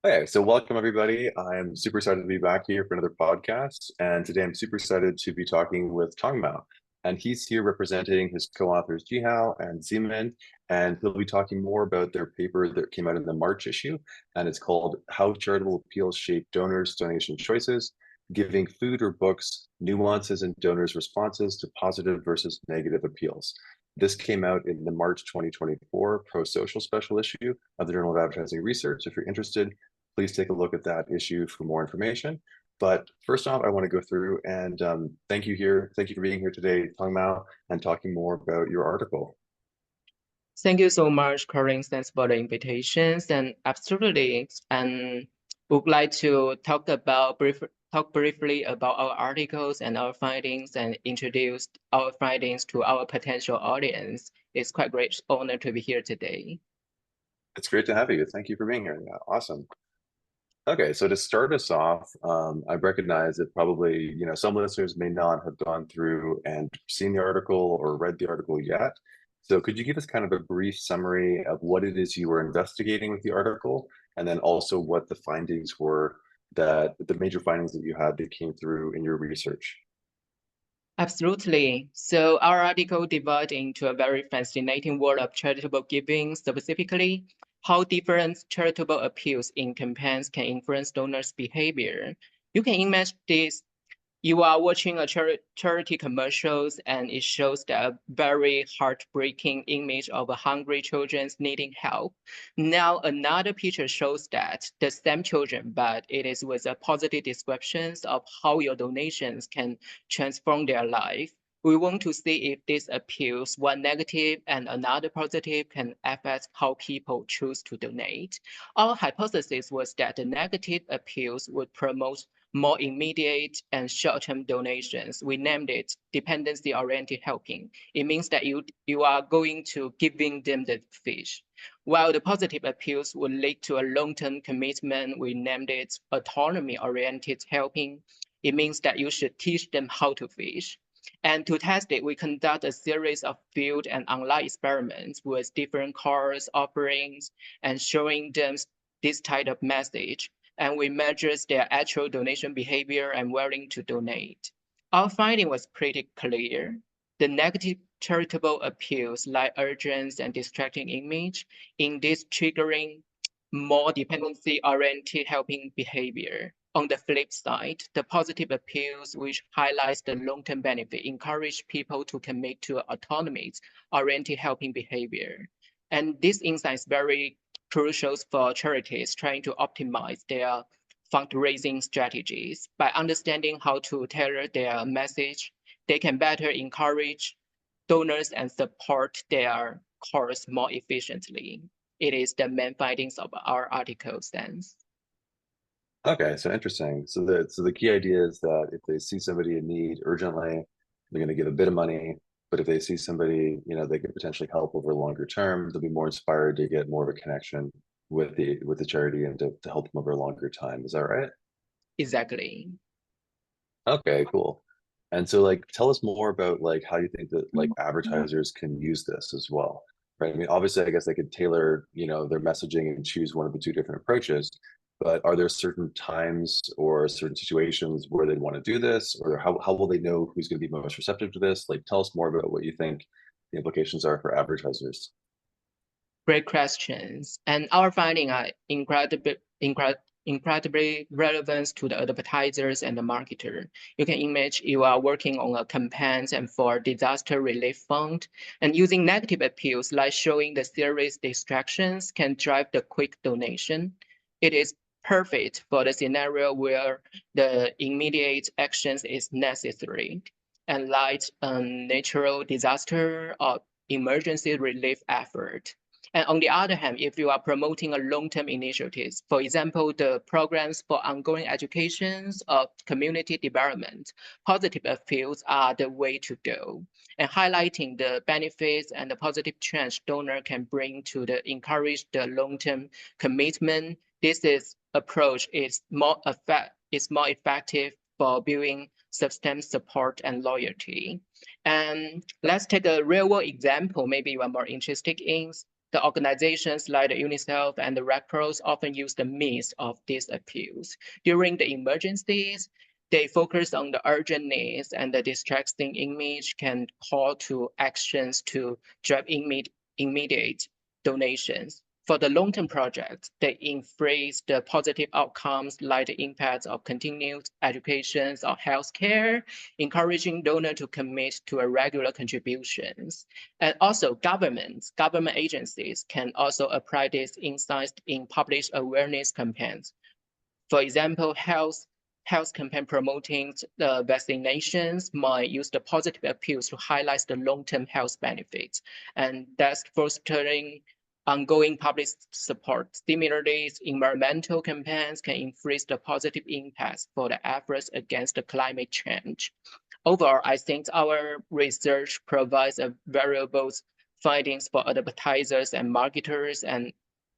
Okay, so welcome everybody. I'm super excited to be back here for another podcast. And today I'm super excited to be talking with Tong Mao. And he's here representing his co-authors Jihao and Zeman. And he'll be talking more about their paper that came out in the March issue. And it's called How Charitable Appeals Shape Donors' Donation Choices, Giving Food or Books, Nuances in Donors' Responses to Positive versus Negative Appeals. This came out in the March 2024 Pro-Social special issue of the Journal of Advertising Research. If you're interested, please take a look at that issue for more information. But first off, I want to go through and thank you here. Thank you for being here today, Tong Mao, and talking more about your article. Thank you so much, Corinne. Thanks for the invitations and absolutely. And would like to talk briefly about our articles and our findings and introduce our findings to our potential audience. It's quite great honor to be here today. It's great to have you. Thank you for being here. Yeah, awesome. Okay, so to start us off, I recognize that probably, some listeners may not have gone through and seen the article or read the article yet. So could you give us kind of a brief summary of what it is you were investigating with the article, and then also what the findings were, that the major findings that you had that came through in your research? Absolutely. So our article divided into a very fascinating world of charitable giving, specifically how different charitable appeals in campaigns can influence donors' behavior. You can imagine this. You are watching a charity commercials and it shows the very heartbreaking image of hungry children needing help. Now another picture shows that the same children, but it is with a positive descriptions of how your donations can transform their life. We want to see if this appeals, one negative and another positive can affect how people choose to donate. Our hypothesis was that the negative appeals would promote more immediate and short-term donations. We named it dependency-oriented helping. It means that you are going to giving them the fish. While the positive appeals will lead to a long-term commitment, we named it autonomy-oriented helping. It means that you should teach them how to fish. And to test it, we conduct a series of field and online experiments with different course offerings and showing them this type of message, and we measure their actual donation behavior and willing to donate. Our finding was pretty clear. The negative charitable appeals like urgent and distracting image in this triggering more dependency-oriented helping behavior. On the flip side, the positive appeals, which highlights the long-term benefit, encourage people to commit to autonomy-oriented helping behavior. And this insight is very crucial for charities trying to optimize their fundraising strategies. By understanding how to tailor their message, they can better encourage donors and support their cause more efficiently. It is the main findings of our article stance. Okay, so interesting. So the key idea is that if they see somebody in need urgently, they're going to give a bit of money. But if they see somebody, they could potentially help over a longer term, they'll be more inspired to get more of a connection with the charity and to help them over a longer time. Is that right? Exactly. Okay, cool. And so like tell us more about like how you think that like advertisers can use this as well. Right. I mean, obviously, I guess they could tailor, their messaging and choose one of the two different approaches. But are there certain times or certain situations where they'd want to do this, or how will they know who's going to be most receptive to this? Like, tell us more about what you think the implications are for advertisers. Great questions. And our findings are incredibly relevant to the advertisers and the marketer. You can imagine you are working on a campaign and for disaster relief fund, and using negative appeals like showing the serious distractions can drive the quick donation. It is perfect for the scenario where the immediate actions is necessary, and like a natural disaster or emergency relief effort. And on the other hand, if you are promoting a long-term initiatives, for example, the programs for ongoing educations or community development, positive appeals are the way to go. And highlighting the benefits and the positive change donor can bring to the encourage the long-term commitment. Approach is more effective for building sustained support and loyalty. And let's take a real world example, maybe you are more interested in. the organizations like the UNICEF and the Red Cross often use the means of these appeals. During the emergencies, they focus on the urgent needs, and the distracting image can call to actions to drive immediate donations. For the long-term projects, they embrace the positive outcomes like the impacts of continued education or healthcare, encouraging donors to commit to a regular contributions. And also government agencies can also apply these insights in public awareness campaigns. For example, health campaign promoting the vaccinations might use the positive appeals to highlight the long-term health benefits, and that's fostering ongoing public support. Similarly, environmental campaigns can increase the positive impacts for the efforts against the climate change. Overall, I think our research provides a valuable findings for advertisers and marketers, and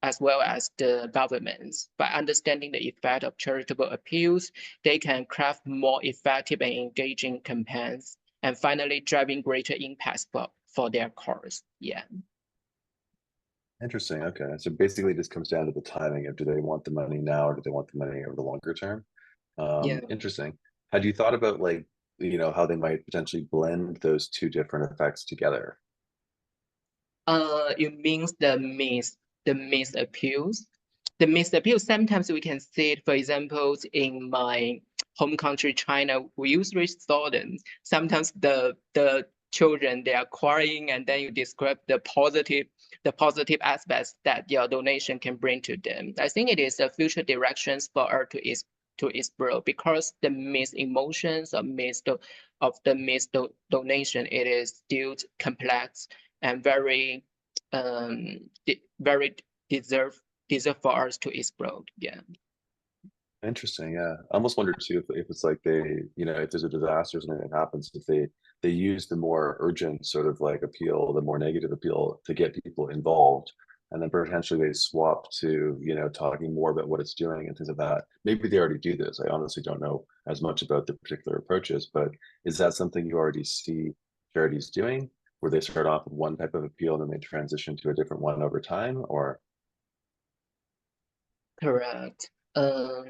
as well as the governments. By understanding the effect of charitable appeals, they can craft more effective and engaging campaigns, and finally driving greater impacts for their cause. Yeah. Interesting. Okay. So basically it just comes down to the timing of, do they want the money now or do they want the money over the longer term? Yeah. Interesting. Had you thought about, like, how they might potentially blend those two different effects together? It means the mixed appeals. The mixed appeals, sometimes we can see it, for example, in my home country, China, we usually saw them. Sometimes the children, they are crying, and then you describe the positive aspects that your donation can bring to them. I think it is a future directions for us to explore, because the mixed emotions or mixed donation, it is still complex and very very deserve for us to explore. Yeah. Interesting. Yeah. I almost wondered too if it's like they, if there's a disaster or something that happens, if they use the more urgent sort of like appeal, the more negative appeal to get people involved, and then potentially they swap to, talking more about what it's doing and things like that. Maybe they already do this. I honestly don't know as much about the particular approaches, but is that something you already see charities doing, where they start off with one type of appeal and then they transition to a different one over time, or? Correct.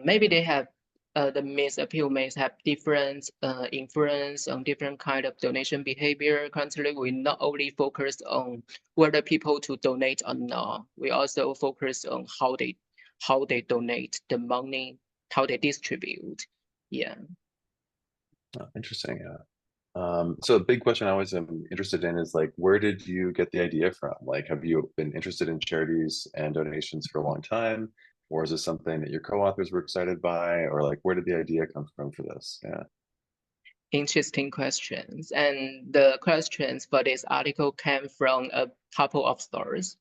Maybe they have the mixed appeal may have different influence on different kind of donation behavior. Currently, we not only focus on whether people to donate or not, we also focus on how they donate the money, how they distribute. Yeah. Oh, interesting. Yeah. So a big question I always am interested in is, like, where did you get the idea from? Like, have you been interested in charities and donations for a long time, or is this something that your co-authors were excited by, or like, where did the idea come from for this? Yeah. Interesting questions. And the questions for this article came from a couple of sources.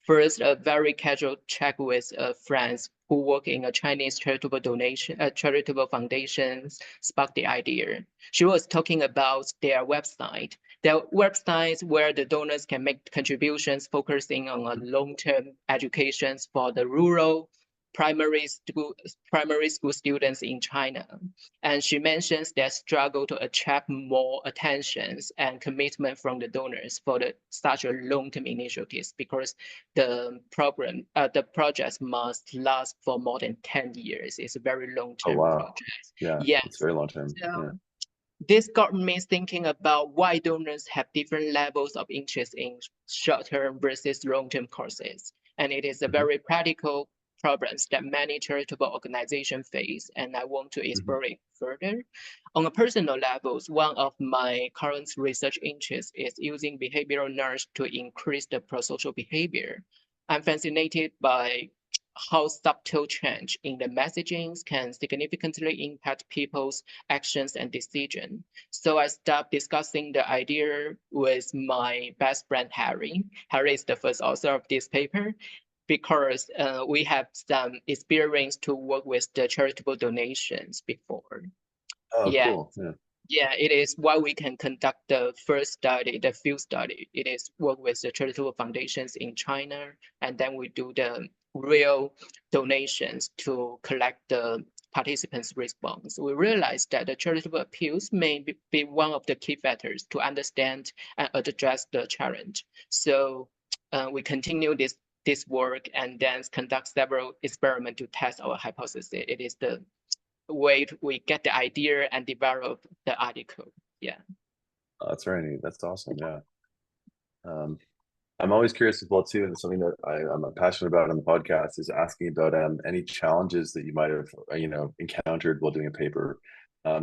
First, a very casual chat with friends who work in a Chinese charitable foundations sparked the idea. She was talking about their websites where the donors can make contributions focusing on long-term educations for the rural primary school students in China. And she mentions their struggle to attract more attentions and commitment from the donors for such a long-term initiatives, because the projects must last for more than 10 years. It's a very Oh, long-term wow. project. Yeah. Yes. It's very long term. So Yeah. this got me thinking about why donors have different levels of interest in short-term versus long-term courses. And it is a very practical problems that many charitable organizations face, and I want to explore it further. On a personal level, one of my current research interests is using behavioral nudge to increase the prosocial behavior. I'm fascinated by how subtle change in the messaging can significantly impact people's actions and decisions. So I started discussing the idea with my best friend, Harry. Harry is the first author of this paper, because we have some experience to work with the charitable donations before. Oh, Yeah. cool. Yeah. Yeah, it is why we can conduct the first study, the field study. It is work with the charitable foundations in China, and then we do the real donations to collect the participants' response. We realized that the charitable appeals may be one of the key factors to understand and address the challenge. So we continue this work and then conduct several experiments to test our hypothesis. It is the way we get the idea and develop the article. Yeah. Oh, that's very neat. That's awesome. Yeah. I'm always curious as well too, and something that I'm passionate about on the podcast is asking about any challenges that you might have encountered while doing a paper.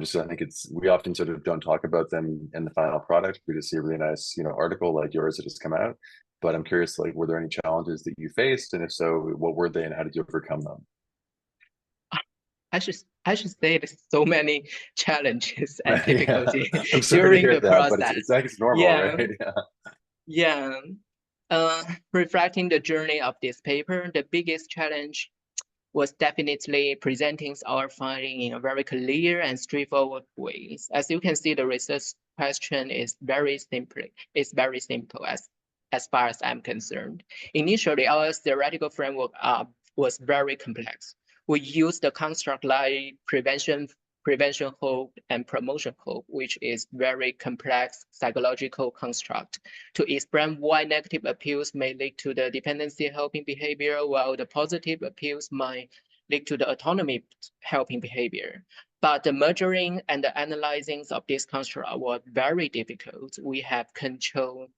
Just I think we often sort of don't talk about them in the final product. We just see a really nice article like yours that has come out. But I'm curious, like, were there any challenges that you faced, and if so, what were they, and how did you overcome them? I should say there's so many challenges and Yeah. difficulty I'm sorry to during hear the that, but process. it's like it's normal, Yeah. right? Yeah. Yeah. Reflecting the journey of this paper, the biggest challenge was definitely presenting our finding in a very clear and straightforward ways. As you can see, the research question is very simple. It's very simple as far as I'm concerned. Initially, our theoretical framework was very complex. We used the construct like prevention hope and promotion hope, which is very complex psychological construct to explain why negative appeals may lead to the dependency helping behavior, while the positive appeals might lead to the autonomy helping behavior. But the measuring and the analyzing of this construct were very difficult. We have control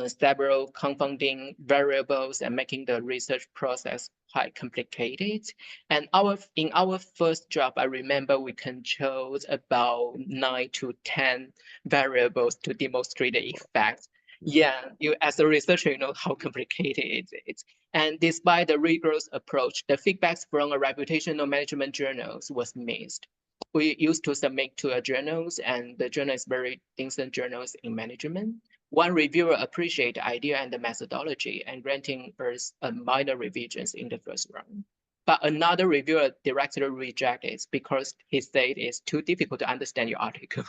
several confounding variables and making the research process quite complicated. And in our first job, I remember we controlled about 9 to 10 variables to demonstrate the effect. Yeah, you as a researcher, you know how complicated it is. And despite the rigorous approach, the feedbacks from a reputational management journals was missed. We used to submit to a journals, and the journal is very decent journals in management. One reviewer appreciated the idea and the methodology and granting us a minor revisions in the first round. But another reviewer directly rejected it because he said it's too difficult to understand your article.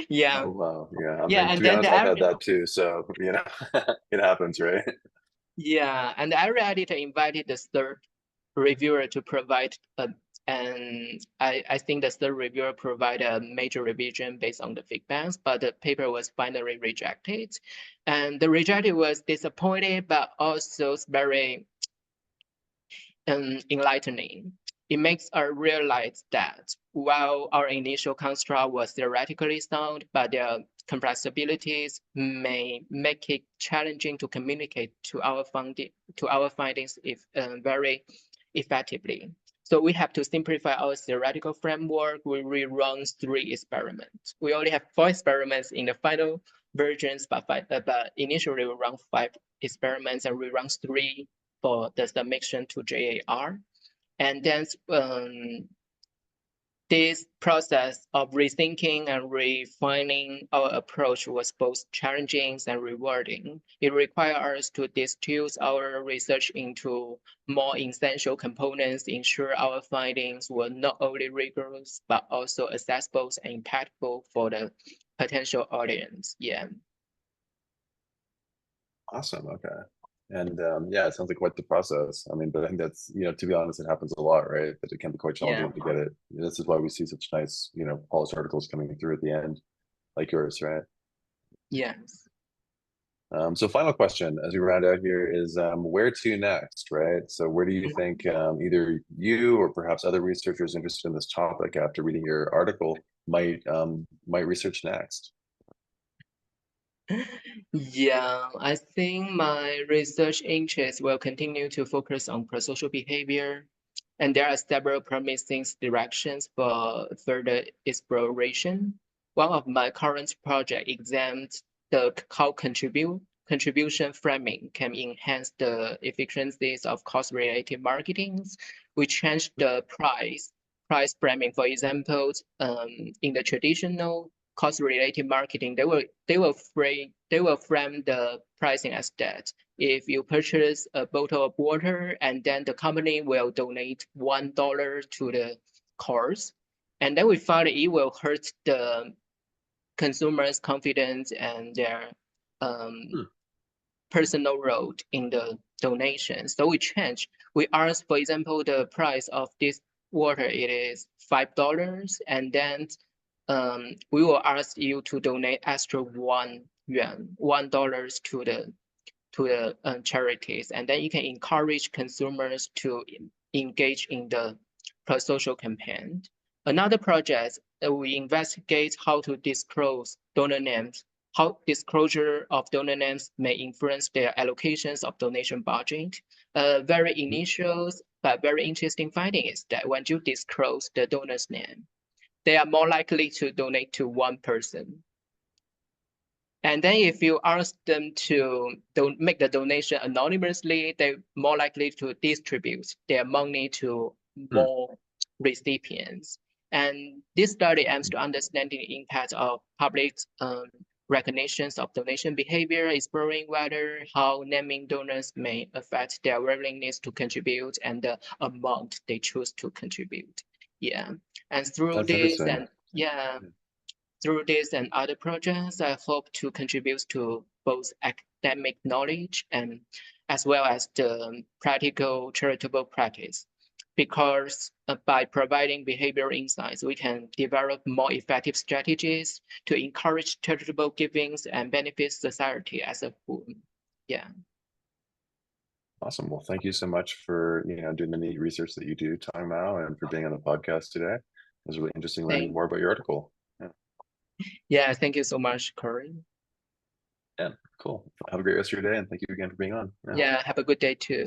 Yeah. Oh wow, yeah. I Yeah, mean, to and be then honest, I've had that too. So it happens, right? yeah, and the area editor invited the third reviewer to provide and I think the third reviewer provided a major revision based on the feedbacks, but the paper was finally rejected. And the rejected was disappointed, but also very enlightening. It makes us realize that while our initial construct was theoretically sound, but their complexibilities may make it challenging to communicate to our findings very effectively. So we have to simplify our theoretical framework. We rerun 3 experiments. We only have 4 experiments in the final versions, but initially we run 5 experiments and we run 3 for the submission to JAR. And then this process of rethinking and refining our approach was both challenging and rewarding. It required us to distill our research into more essential components, ensure our findings were not only rigorous, but also accessible and impactful for the potential audience. Yeah. Awesome. Okay. And yeah, it sounds like quite the process. I mean, but I think that's, to be honest, it happens a lot, right? That it can be quite challenging to get it. This is why we see such nice, polished articles coming through at the end, like yours, right? Yes. So final question as we round out here is where to next, right? So where do you think either you or perhaps other researchers interested in this topic after reading your article might research next? Yeah, I think my research interests will continue to focus on prosocial behavior, and there are several promising directions for further exploration. One of my current project examines how contribution framing can enhance the efficiencies of cost-related marketing. We change the price framing. For example, in the traditional cost-related marketing, they will frame the pricing as that. If you purchase a bottle of water, and then the company will donate $1 to the cause, and then we found it will hurt the consumers' confidence and their personal role in the donation. So we change. We ask, for example, the price of this water, it is $5, and then we will ask you to donate extra 1 yuan, $1 to the to the charities, and then you can encourage consumers to engage in the pro-social campaign. Another project, we investigate how to disclose donor names, how disclosure of donor names may influence their allocations of donation budget. Very initial but very interesting finding is that when you disclose the donor's name, they are more likely to donate to one person. And then if you ask them to make the donation anonymously, they're more likely to distribute their money to more recipients. And this study aims to understand the impact of public recognitions of donation behavior, exploring whether how naming donors may affect their willingness to contribute and the amount they choose to contribute. Yeah, and through That's this interesting. and yeah. Through this and other projects, I hope to contribute to both academic knowledge and as well as the practical charitable practice. Because by providing behavioral insights, we can develop more effective strategies to encourage charitable givings and benefit society as a whole. Yeah. Awesome. Well, thank you so much for doing the neat research that you do, Tong Mao, and for being on the podcast today. It was really interesting learning more about your article. Yeah, thank you so much, Corey. Yeah, cool. Have a great rest of your day, and thank you again for being on. Yeah, have a good day too.